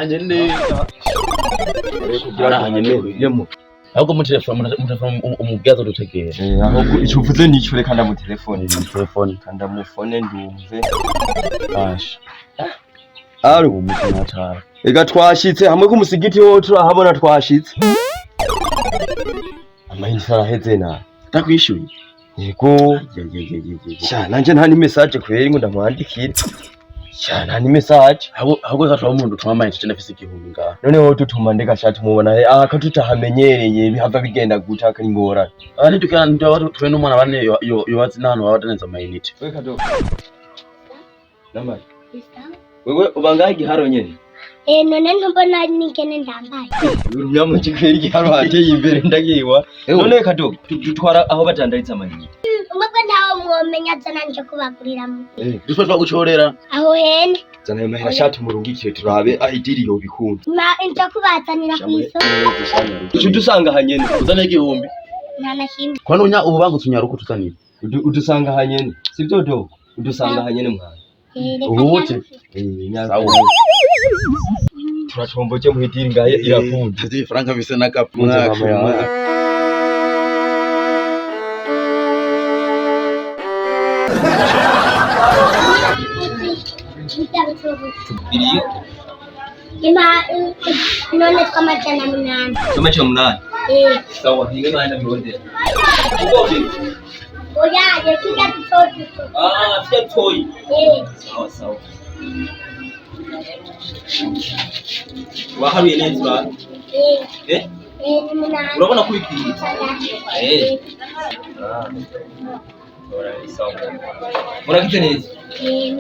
hanyene kugira hanyene yemo ahubwo mu telefone umubyazo dutegera ahubwo ico uvuze nico reka ndamu telefone kanda mu phone ndumve bash ari umutima cyane ega twashitse hamwe ku musigiti wo turahabona twashitse amayinite araheze na takwishyuye yego sha nanje nta ni message kweri ngo ndamwandikira sha nta ni message ahubwo zatwa umuntu tuma amayinite nafise igihumbi ngaha noneho tutuma ndeka sha tumubona ko tutahamenyereye bihava bigenda guta kari ngora abandi tukanda twe n'umwana bane yobazi nano wadaneza amayinite we kadogo namari wewe ubanga igiharo nyene none ntumbona n'ingene ndambaye urumya kikweri igiharo hateye imbere ndagiwa none kadogo tutwara aho batandaritse amayinite umubwo ntawo mwomenya zananje kubaguriramo dushobora gucorera aho hene zana ayo mahera shatu murungikire turabe idiri yo bikunda nja kubazanira kw'isoko dusanga hanyene uzane igihumbi ntanashimwe kwa nunya ubangutse unyaruko tuzanira udusanga hanyene sivyo dogo udusanga hanyene mwana ubuti sawa turachomboje muhidiri ngaye irakunda ati franka bise nakapuna none twamajana munani sawa hinge naenda biwonde oya kija tutoto sio toy sawa waharuye neza urabona kubikira muragize neza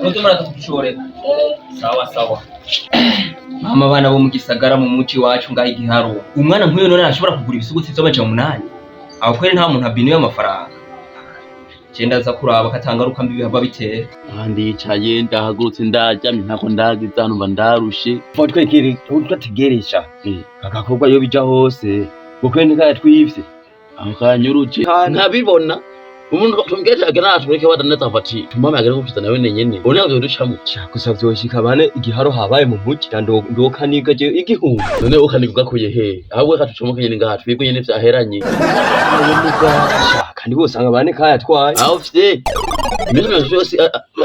mutumara tukushorera sawa mama bana bo mu gisagara mu muci wacu ngaho igiharo umwana nk'uyo none arashobora kugura ibisuguti by'amaja munani aho kweri nta muntu abinuye amafaranga cyenda za kuraba katangaruka mbi bihava bitera kandi yicaye ndahagurutse ndaryamye ntako ndagize hano mba ndarushe twekere twategeresha agakorwa yo bija hose gukwe ndika twivye aho kanyuruje ntabibona umuntu tumgeje agana atureke wadaneza fati tumama agere kufita nawe nenyene one navyo ducamo gusa vyoshika bane igiharo habaye mu muci ndokaniga je igihumbi none ukaniga kuye he ahubwo katucomoke nyene ngaha twibwe nyene vyaheranye kandi bose anga bane kaya twaye aho fite imeze byose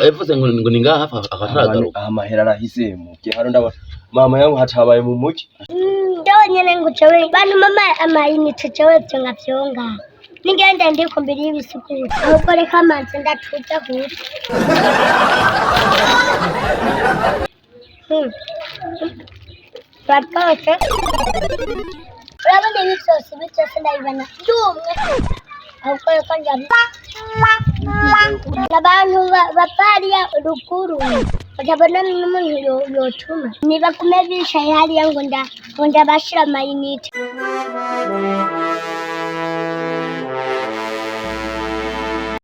evuze ngo ni ngaha hafa akataragaruka amahera arahise mu giharo ndabona mama yangu hatabaye mu muci ndonyene ngo cewe bantu mama amayinite cewe Vyonga Vyonga nigenda ndiko mbere y'ibisuguti ahubwo reka manze ndatuza gute Batkoche urabona ibisosi byose ndabibana byumwe ahubwo reka njya abantu bapariya rukuru utabona n'umuntu yotuma nibakume bishaye hariya ngo ndabashira amayinite